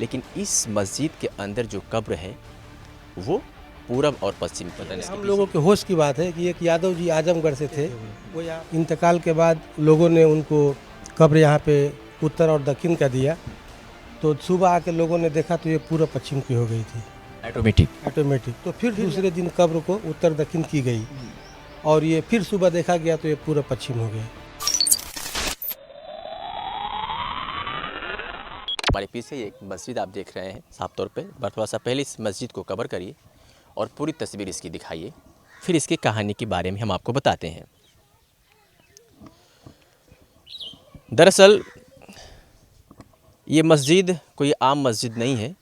लेकिन इस मस्जिद के अंदर जो कब्र है वो पूरब और पश्चिम की है। हम लोगों के होश की बात है कि एक यादव जी आजमगढ़ से थे, वो यहाँ इंतकाल के बाद लोगों ने उनको कब्र यहाँ पे उत्तर और दक्षिण का दिया, तो सुबह आके लोगों ने देखा तो ये पूरब पश्चिम की हो गई थी ऑटोमेटिक। तो फिर दूसरे दिन कब्र को उत्तर दक्षिण की गई और ये फिर सुबह देखा गया तो ये पूरब पश्चिम हो गया। हमारे पीछे एक मस्जिद आप देख रहे हैं साफ तौर पे, थोड़ा सा पहले इस मस्जिद को कवर करिए और पूरी तस्वीर इसकी दिखाइए, फिर इसकी कहानी के बारे में हम आपको बताते हैं। दरअसल ये मस्जिद कोई आम मस्जिद नहीं है,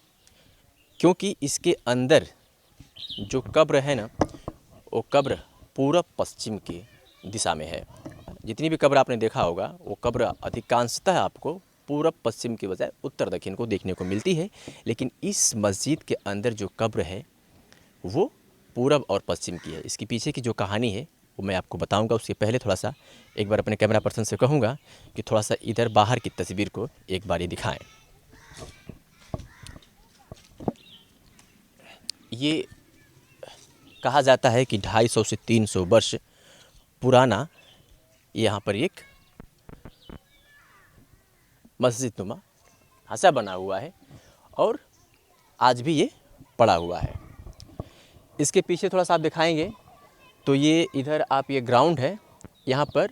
क्योंकि इसके अंदर जो कब्र है ना, वो कब्र पूरब पश्चिम की दिशा में है। जितनी भी कब्र आपने देखा होगा वो कब्र अधिकांशतः आपको पूरब पश्चिम के बजाय उत्तर दक्षिण को देखने को मिलती है, लेकिन इस मस्जिद के अंदर जो कब्र है वो पूरब और पश्चिम की है। इसके पीछे की जो कहानी है वो मैं आपको बताऊंगा। उससे पहले थोड़ा सा एक बार अपने कैमरा पर्सन से कहूँगा कि थोड़ा सा इधर बाहर की तस्वीर को एक बार ही दिखाएं। ये कहा जाता है कि 250 से 300 वर्ष पुराना यहाँ पर एक मस्जिद नुमा ढांचा बना हुआ है और आज भी ये पड़ा हुआ है। इसके पीछे थोड़ा सा आप दिखाएंगे तो ये इधर आप ये ग्राउंड है, यहाँ पर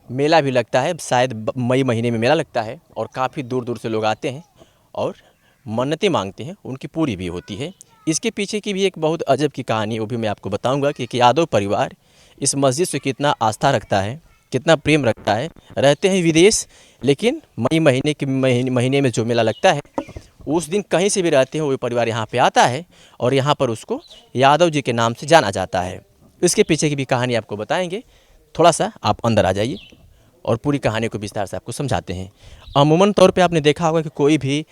मेला भी लगता है, शायद मई महीने में मेला लगता है और काफ़ी दूर दूर से लोग आते हैं और मन्नतें मांगते हैं, उनकी पूरी भी होती है। इसके पीछे की भी एक बहुत अजब की कहानी वो भी मैं आपको बताऊंगा कि यादव परिवार इस मस्जिद से कितना आस्था रखता है, कितना प्रेम रखता है। रहते हैं विदेश, लेकिन मई महीने में जो मेला लगता है उस दिन कहीं से भी रहते हैं वो परिवार यहाँ पे आता है और यहाँ पर उसको यादव जी के नाम से जाना जाता है। इसके पीछे की भी कहानी आपको बताएंगे। थोड़ा सा आप अंदर आ जाइए और पूरी कहानी को विस्तार से आपको समझाते हैं। अमूमन तौर पे आपने देखा होगा कि कोई भी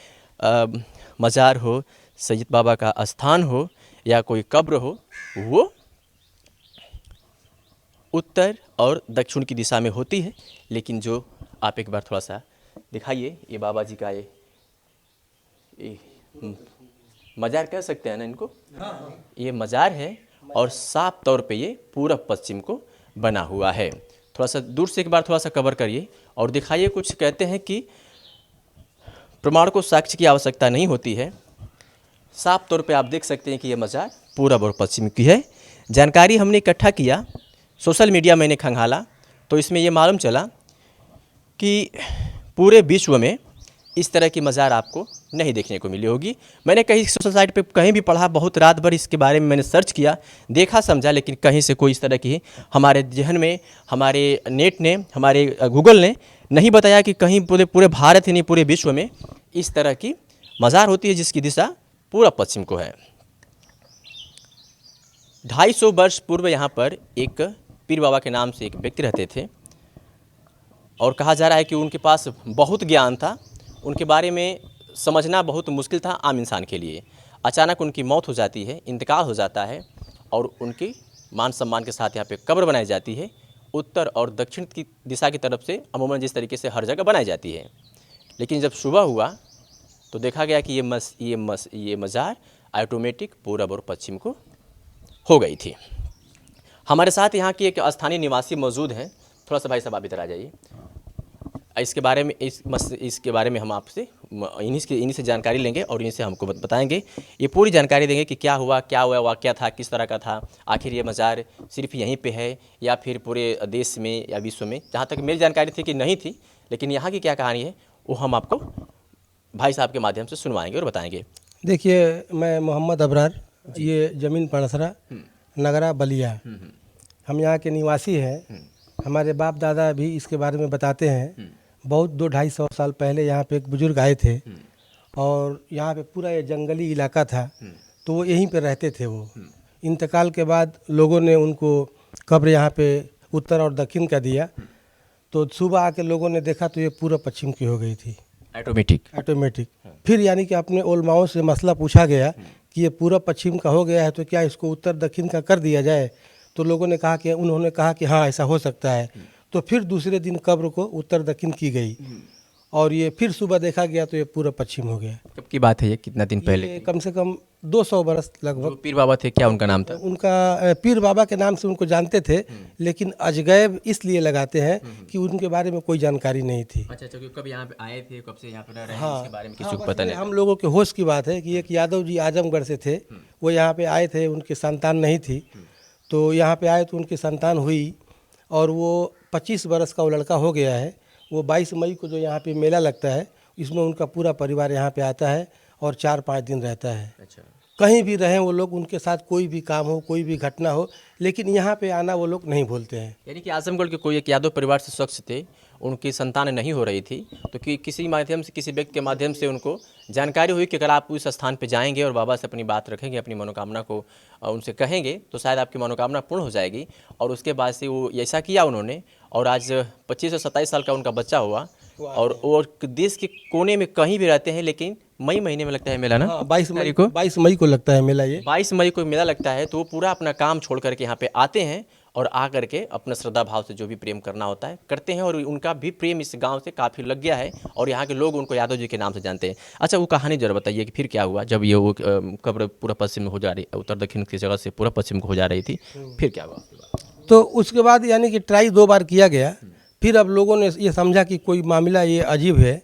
मज़ार हो, सैयद बाबा का स्थान हो या कोई कब्र हो, वो उत्तर और दक्षिण की दिशा में होती है। लेकिन जो आप एक बार थोड़ा सा दिखाइए, ये बाबा जी का ये मज़ार कह सकते हैं ना इनको, ये मज़ार है और साफ तौर पे ये पूरब पश्चिम को बना हुआ है। थोड़ा सा दूर से एक बार थोड़ा सा कवर करिए और दिखाइए। कुछ कहते हैं कि प्रमाण को साक्ष्य की आवश्यकता नहीं होती है, साफ तौर पे आप देख सकते हैं कि ये मज़ार पूरब और पश्चिम की है। जानकारी हमने इकट्ठा किया, सोशल मीडिया मैंने खंगाला तो इसमें ये मालूम चला कि पूरे विश्व में इस तरह की मज़ार आपको नहीं देखने को मिली होगी। मैंने कहीं सोशल साइट पे कहीं भी पढ़ा, बहुत रात भर इसके बारे में मैंने सर्च किया, देखा, समझा, लेकिन कहीं से कोई इस तरह की हमारे जहन में, हमारे नेट ने, हमारे गूगल ने नहीं बताया कि कहीं पूरे भारत ही नहीं पूरे विश्व में इस तरह की मज़ार होती है जिसकी दिशा पूरब पश्चिम को है। 250 वर्ष पूर्व यहाँ पर एक पीर बाबा के नाम से एक व्यक्ति रहते थे और कहा जा रहा है कि उनके पास बहुत ज्ञान था, उनके बारे में समझना बहुत मुश्किल था आम इंसान के लिए। अचानक उनकी मौत हो जाती है, इंतकाल हो जाता है और उनकी मान सम्मान के साथ यहाँ पे कब्र बनाई जाती है। उत्तर और दक्षिण की दिशा की तरफ से अमूमन जिस तरीके से हर जगह बनाई जाती है। लेकिन जब सुबह हुआ तो देखा गया कि ये मज़ार ऑटोमेटिक पूरब और पश्चिम को हो गई थी। हमारे साथ यहाँ की एक स्थानीय निवासी मौजूद हैं। थोड़ा सा भाई साहब आप इधर आ जाइए। इसके बारे में इसके बारे में हम आपसे इन्हीं से जानकारी लेंगे और इन्हीं से हमको बताएंगे, ये पूरी जानकारी देंगे कि क्या हुआ, वाक़या था, किस तरह का था, आखिर ये मज़ार सिर्फ यहीं पे है या फिर पूरे देश में या विश्व में। जहाँ तक मेरी जानकारी थी कि नहीं थी, लेकिन यहाँ की क्या कहानी है वो हम आपको भाई साहब के माध्यम से सुनवाएंगे और बताएंगे। देखिए, मैं मोहम्मद अबरार, ये ज़मीन पणसरा, नगरा बलिया, हम यहाँ के निवासी हैं। हमारे बाप दादा भी इसके बारे में बताते हैं। बहुत 200-250 साल पहले यहाँ पे एक बुजुर्ग आए थे और यहाँ पे पूरा ये जंगली इलाका था, तो वो यहीं पे रहते थे। वो इंतकाल के बाद लोगों ने उनको कब्र यहाँ पे उत्तर और दक्षिण का दिया, तो सुबह आके लोगों ने देखा तो ये पूरब पश्चिम की हो गई थी ऑटोमेटिक। फिर यानी कि अपने उलमाओं से मसला पूछा गया कि ये पूरब पश्चिम का हो गया है तो क्या इसको उत्तर दक्षिण का कर दिया जाए। तो लोगों ने कहा कि उन्होंने कहा कि हाँ ऐसा हो सकता है। तो फिर दूसरे दिन कब्र को उत्तर दक्षिण की गई और ये फिर सुबह देखा गया तो ये पूरा पश्चिम हो गया। कब की बात है ये, कितना दिन पहले? ये कम से कम 200 बरस लगभग। जो पीर बाबा थे क्या उनका नाम था? उनका पीर बाबा के नाम से उनको जानते थे, लेकिन अजगैब इसलिए लगाते हैं कि उनके बारे में कोई जानकारी नहीं थी। अच्छा, कब यहाँ पे आए थे, कब से यहाँ पे रह रहे हैं, हाँ, इसके बारे में हाँ, किसी को बस पता ये नहीं। हम लोगों के होश की बात है कि एक यादव जी आजमगढ़ से थे, वो यहाँ पे आए थे, उनकी संतान नहीं थी, तो यहाँ पे आए तो उनकी संतान हुई और वो 25 बरस का वो लड़का हो गया है। वो 22 मई को जो यहाँ पे मेला लगता है, इसमें उनका पूरा परिवार यहाँ पे आता है और 4-5 दिन रहता है। अच्छा, कहीं भी रहें वो लोग, उनके साथ कोई भी काम हो, कोई भी घटना हो, लेकिन यहाँ पे आना वो लोग नहीं भूलते हैं। यानी कि आजमगढ़ के कोई एक यादव परिवार से शख्स थे, उनकी संतान नहीं हो रही थी, तो किसी माध्यम से, किसी व्यक्ति के माध्यम से उनको जानकारी हुई कि अगर आप उस स्थान पे जाएंगे और बाबा से अपनी बात रखेंगे, अपनी मनोकामना को उनसे कहेंगे, तो शायद आपकी मनोकामना पूर्ण हो जाएगी। और उसके बाद से वो ऐसा किया उन्होंने, और आज 25 से 27 साल का उनका बच्चा हुआ, और वो देश के कोने में कहीं भी रहते हैं, लेकिन मई महीने में लगता है मेला ना? हाँ, 22 मई को लगता है मेला। ये 22 मई को मेला लगता है, तो वो पूरा अपना काम छोड़ करके यहाँ पे आते हैं और आ करके अपना श्रद्धा भाव से जो भी प्रेम करना होता है करते हैं। और उनका भी प्रेम इस गांव से काफ़ी लग गया है और यहाँ के लोग उनको यादव जी के नाम से जानते हैं। अच्छा, वो कहानी जरा बताइए कि फिर क्या हुआ जब ये वो कब्र पूरा पश्चिम में हो जा रही, उत्तर दक्षिण की जगह से पूरा पश्चिम को हो जा रही थी, फिर क्या हुआ? तो उसके बाद यानी कि ट्राई 2 बार किया गया। फिर अब लोगों ने ये समझा कि कोई मामला ये अजीब है,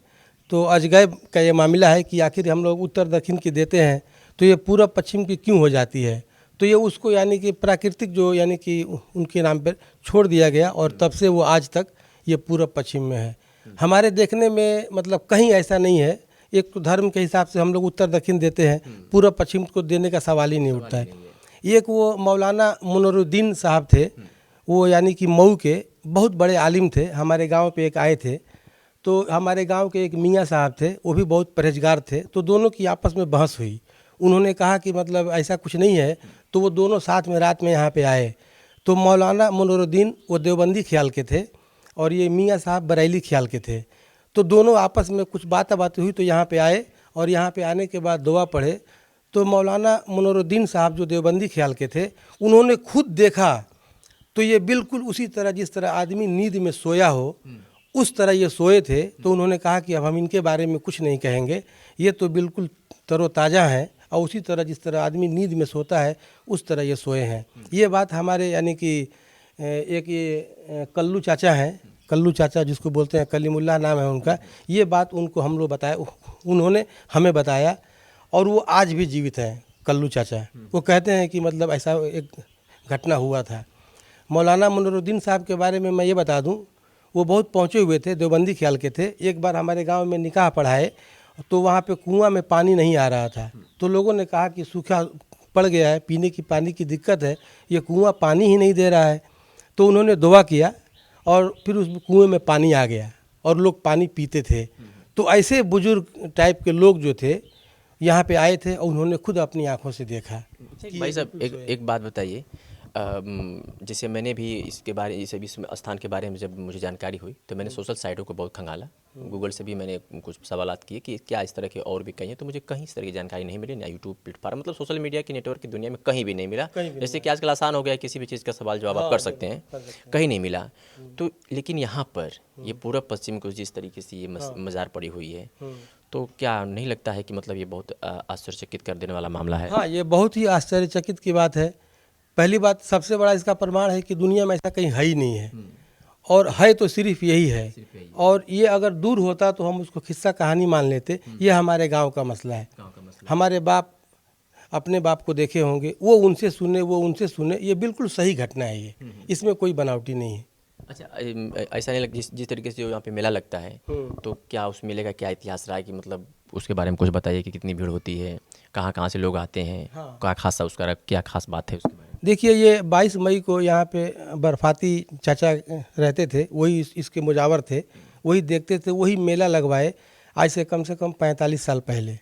तो अजगैब का ये मामला है कि आखिर हम लोग उत्तर दक्षिण की देते हैं तो ये पूरब पश्चिम की क्यों हो जाती है। तो ये उसको यानी कि प्राकृतिक जो यानी कि उनके नाम पर छोड़ दिया गया, और तब से वो आज तक ये पूरब पश्चिम में है। हमारे देखने में मतलब कहीं ऐसा नहीं है। एक तो धर्म के हिसाब से हम लोग उत्तर दक्षिण देते हैं, पूरब पश्चिम को देने का सवाल ही नहीं उठता है। एक वो मौलाना मुनरुद्दीन साहब थे, वो यानी कि मऊ के बहुत बड़े आलिम थे, हमारे गांव पे एक आए थे। तो हमारे गांव के एक मियाँ साहब थे, वो भी बहुत परहेजगार थे, तो दोनों की आपस में बहस हुई। उन्होंने कहा कि मतलब ऐसा कुछ नहीं है, तो वो दोनों साथ में रात में यहाँ पे आए। तो मौलाना मुनरुद्दीन वो देवबंदी ख्याल के थे और ये मियाँ साहब बरेली ख्याल के थे। तो दोनों आपस में कुछ बातें हुई, तो यहाँ पे आए और यहाँ पे आने के बाद दुआ पढ़े। तो मौलाना मुनरुद्दीन साहब जो देवबंदी ख्याल के थे, उन्होंने खुद देखा तो ये बिल्कुल उसी तरह जिस तरह आदमी नींद में सोया हो, उस तरह ये सोए थे। तो उन्होंने कहा कि अब हम इनके बारे में कुछ नहीं कहेंगे, ये तो बिल्कुल तरोताज़ा हैं और उसी तरह जिस तरह आदमी नींद में सोता है उस तरह ये सोए हैं। ये बात हमारे यानी कि एक ये कल्लू चाचा हैं, कल्लू चाचा जिसको बोलते हैं, कलीमुल्लाह नाम है उनका, ये बात उनको हम लोग बताया, उन्होंने हमें बताया और वो आज भी जीवित हैं कल्लू चाचा। वो कहते हैं कि मतलब ऐसा एक घटना हुआ था। मौलाना मुनरुद्दीन साहब के बारे में मैं ये बता दूं, वो बहुत पहुँचे हुए थे, देवबंदी ख्याल के थे। एक बार हमारे गांव में निकाह पढ़ाए तो वहाँ पे कुआं में पानी नहीं आ रहा था, तो लोगों ने कहा कि सूखा पड़ गया है, पीने की पानी की दिक्कत है, ये कुआं पानी ही नहीं दे रहा है। तो उन्होंने दुआ किया और फिर उस कुएं में पानी आ गया और लोग पानी पीते थे। तो ऐसे बुजुर्ग टाइप के लोग जो थे यहाँ पे आए थे और उन्होंने खुद अपनी आँखों से देखा। भाई साहब, एक बात बताइए, जैसे मैंने भी इसके बारे, इस स्थान के बारे में जब मुझे जानकारी हुई तो मैंने सोशल साइटों को बहुत खंगाला, गूगल से भी मैंने कुछ सवालात किए कि क्या इस तरह के और भी कहीं हैं, तो मुझे कहीं इस तरह की जानकारी नहीं मिली, ना यूट्यूब प्लेटफॉर्म, मतलब सोशल मीडिया की नेटवर्क की दुनिया में कहीं भी नहीं मिला। जैसे कि आजकल आसान हो गया है, किसी भी चीज़ का सवाल जवाब आप कर सकते हैं, कहीं नहीं मिला। तो लेकिन यहाँ पर ये पूरब पश्चिम को जिस तरीके से ये मज़ार पड़ी हुई है, तो क्या नहीं लगता है कि मतलब ये बहुत आश्चर्यचकित कर देने वाला मामला है? हाँ, ये बहुत ही आश्चर्यचकित की बात है। पहली बात, सबसे बड़ा इसका प्रमाण है कि दुनिया में ऐसा कहीं है ही नहीं है, और है तो सिर्फ यही है। और ये अगर दूर होता तो हम उसको किस्सा कहानी मान लेते। ये हमारे गांव का मसला है। हमारे बाप अपने बाप को देखे होंगे, वो उनसे सुने, ये बिल्कुल सही घटना है ये, इसमें कोई बनावटी नहीं है। अच्छा, ऐसा नहीं लगता जिस तरीके से जो यहाँ पे मेला लगता है, तो क्या उस मेले का क्या इतिहास रहा है कि मतलब उसके बारे में कुछ बताइए कि कितनी भीड़ होती है, कहाँ कहाँ से लोग आते हैं, क्या खासा उसका क्या खास बात है उसके बारे में? देखिए, ये 22 मई को यहाँ पे बर्फाती चाचा रहते थे, वही इसके मुजावर थे, वही देखते थे, वही मेला लगवाए आज से कम 45 साल पहले।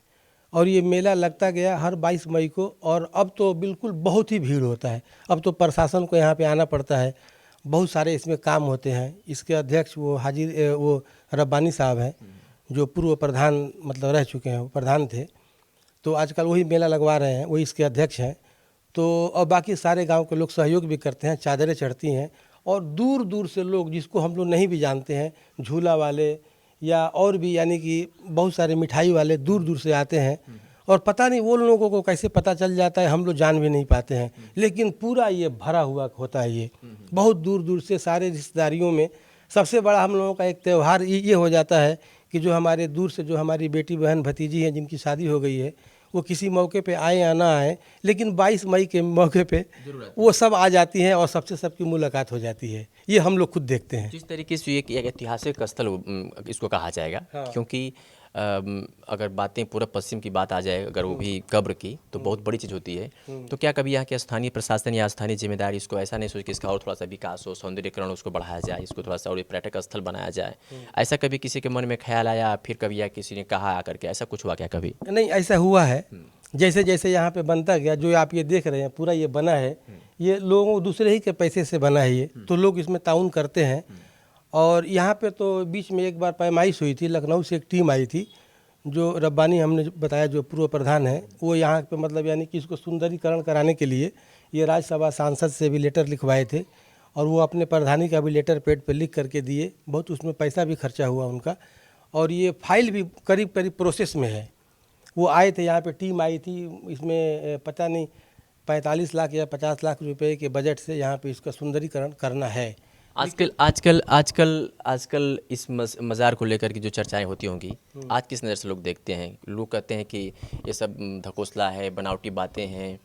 और ये मेला लगता गया हर 22 मई को, और अब तो बिल्कुल बहुत ही भीड़ होता है। अब तो प्रशासन को यहाँ पे आना पड़ता है, बहुत सारे इसमें काम होते हैं। इसके अध्यक्ष वो रब्बानी साहब हैं, जो पूर्व प्रधान मतलब रह चुके हैं, वो प्रधान थे, तो आजकल वही मेला लगवा रहे हैं, वही इसके अध्यक्ष हैं। तो और बाकी सारे गांव के लोग सहयोग भी करते हैं, चादरें चढ़ती हैं और दूर दूर से लोग, जिसको हम लोग नहीं भी जानते हैं, झूला वाले या और भी यानी कि बहुत सारे मिठाई वाले दूर दूर से आते हैं, और पता नहीं वो लोगों को कैसे पता चल जाता है, हम लोग जान भी नहीं पाते हैं। लेकिन पूरा ये भरा हुआ होता है, ये बहुत दूर दूर से सारे रिश्तेदारियों में। सबसे बड़ा हम लोगों का एक त्यौहार ये हो जाता है कि जो हमारे दूर से जो हमारी बेटी बहन भतीजी हैं जिनकी शादी हो गई है, वो किसी मौके पे आए या ना आए, लेकिन 22 मई के मौके पे वो सब आ जाती हैं और सबसे सबकी मुलाकात हो जाती है। ये हम लोग खुद देखते हैं। जिस तरीके से ये एक ऐतिहासिक स्थल इसको कहा जाएगा, हाँ। क्योंकि अगर बातें पूर्व पश्चिम की बात आ जाए, अगर वो भी कब्र की, तो बहुत बड़ी चीज़ होती है। तो क्या कभी यहाँ के स्थानीय प्रशासन या स्थानीय जिम्मेदार इसको ऐसा नहीं सोचे कि इसका और थोड़ा सा विकास हो, सौंदर्यीकरण उसको बढ़ाया जाए, इसको थोड़ा सा और पर्यटक स्थल बनाया जाए? ऐसा कभी किसी के मन में ख्याल आया, फिर कभी या किसी ने कहा आकर के, ऐसा कुछ हुआ क्या कभी? नहीं, ऐसा हुआ है। जैसे जैसे यहाँ पे बनता गया, जो आप ये देख रहे हैं पूरा ये बना है, ये लोगों दूसरे ही के पैसे से बना है ये, तो लोग इसमें ताउन करते हैं। और यहाँ पे तो बीच में एक बार पैमाइश हुई थी, लखनऊ से एक टीम आई थी, जो रब्बानी हमने बताया जो पूर्व प्रधान है, वो यहाँ पे मतलब यानी कि इसको सुंदरीकरण कराने के लिए ये राज्यसभा सांसद से भी लेटर लिखवाए थे, और वो अपने प्रधानी का भी लेटर पैड पे लिख करके दिए। बहुत उसमें पैसा भी खर्चा हुआ उनका, और ये फाइल भी करीब करीब प्रोसेस में है। वो आए थे, यहाँ पे टीम आई थी, इसमें पता नहीं 45 लाख या 50 लाख रुपए के बजट से यहाँ पे इसका सुंदरीकरण करना है। आजकल इस मज़ार को लेकर की जो चर्चाएं होती होंगी, आज किस नज़र से लोग देखते हैं? लोग कहते हैं कि ये सब धकोसला है, बनावटी बातें हैं,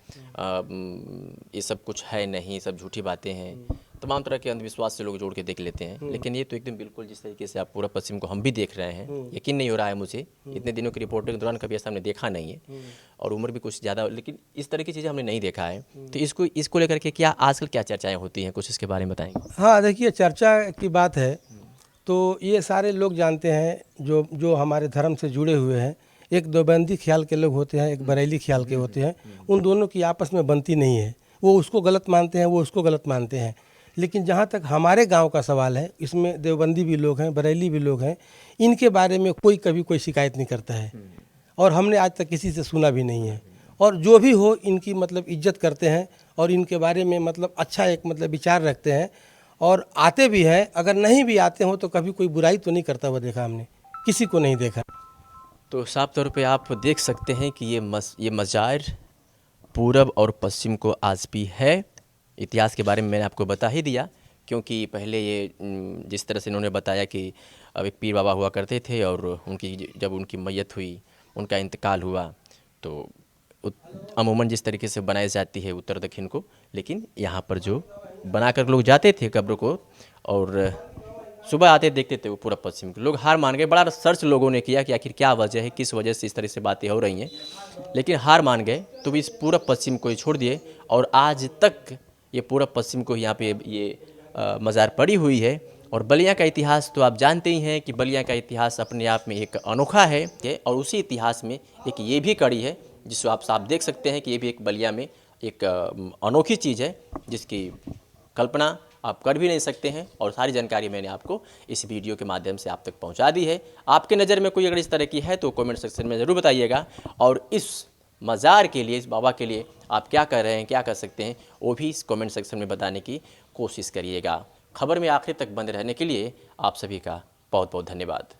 ये सब कुछ है नहीं, सब झूठी बातें हैं, तमाम तरह के अंधविश्वास से लोग जोड़ के देख लेते हैं। लेकिन ये तो एकदम बिल्कुल जिस तरीके से आप पूरा पश्चिम को हम भी देख रहे हैं, यकीन नहीं हो रहा है मुझे, इतने दिनों की रिपोर्टिंग के दौरान कभी ऐसा हमने देखा नहीं है, और उम्र भी कुछ ज़्यादा, लेकिन इस तरह की चीज़ें हमने नहीं देखा है। तो इसको लेकर के क्या आजकल क्या चर्चाएं होती हैं, कुछ इसके बारे में बताएंगे? हाँ, देखिए, चर्चा की बात है तो ये सारे लोग जानते हैं जो हमारे धर्म से जुड़े हुए हैं। एक देवबंदी ख्याल के लोग होते हैं, एक बरेली ख्याल के होते हैं। उन दोनों की आपस में बनती नहीं है, वो उसको गलत मानते हैं, वो उसको गलत मानते हैं। लेकिन जहाँ तक हमारे गांव का सवाल है, इसमें देवबंदी भी लोग हैं, बरेली भी लोग हैं, इनके बारे में कभी कोई शिकायत नहीं करता है, और हमने आज तक किसी से सुना भी नहीं है। और जो भी हो, इनकी मतलब इज्जत करते हैं, और इनके बारे में मतलब अच्छा एक मतलब विचार रखते हैं, और आते भी हैं। अगर नहीं भी आते हो तो कभी कोई बुराई तो नहीं करता हुआ देखा हमने, किसी को नहीं देखा। तो साफ तौर पे आप देख सकते हैं कि ये मज़ार पूरब और पश्चिम को आज भी है। इतिहास के बारे में मैंने आपको बता ही दिया, क्योंकि पहले ये जिस तरह से इन्होंने बताया कि अब एक पीर बाबा हुआ करते थे, और जब उनकी मैयत हुई, उनका इंतकाल हुआ, तो अमूमन जिस तरीके से बनाई जाती है उत्तर दक्षिण को, लेकिन यहाँ पर जो बनाकर लोग जाते थे कब्र को, और सुबह आते देखते थे वो पूरा पश्चिम के लोग हार मान गए। बड़ा सर्च लोगों ने किया कि आखिर क्या वजह है, किस वजह से इस तरह से बातें हो रही हैं, लेकिन हार मान गए। तो भी इस पूरा पश्चिम को ही छोड़ दिए, और आज तक ये पूरा पश्चिम को यहाँ पे ये मज़ार पड़ी हुई है। और बलिया का इतिहास तो आप जानते ही हैं कि बलिया का इतिहास अपने आप में एक अनोखा है, और उसी इतिहास में एक ये भी कड़ी है जिसको आप साफ देख सकते हैं कि ये भी एक बलिया में एक अनोखी चीज़ है, जिसकी कल्पना आप कर भी नहीं सकते हैं। और सारी जानकारी मैंने आपको इस वीडियो के माध्यम से आप तक पहुंचा दी है। आपके नज़र में कोई अगर इस तरह की है तो कमेंट सेक्शन में ज़रूर बताइएगा, और इस मज़ार के लिए, इस बाबा के लिए आप क्या कर रहे हैं, क्या कर सकते हैं, वो भी इस कमेंट सेक्शन में बताने की कोशिश करिएगा। खबर में आखिर तक बंद रहने के लिए आप सभी का बहुत बहुत धन्यवाद।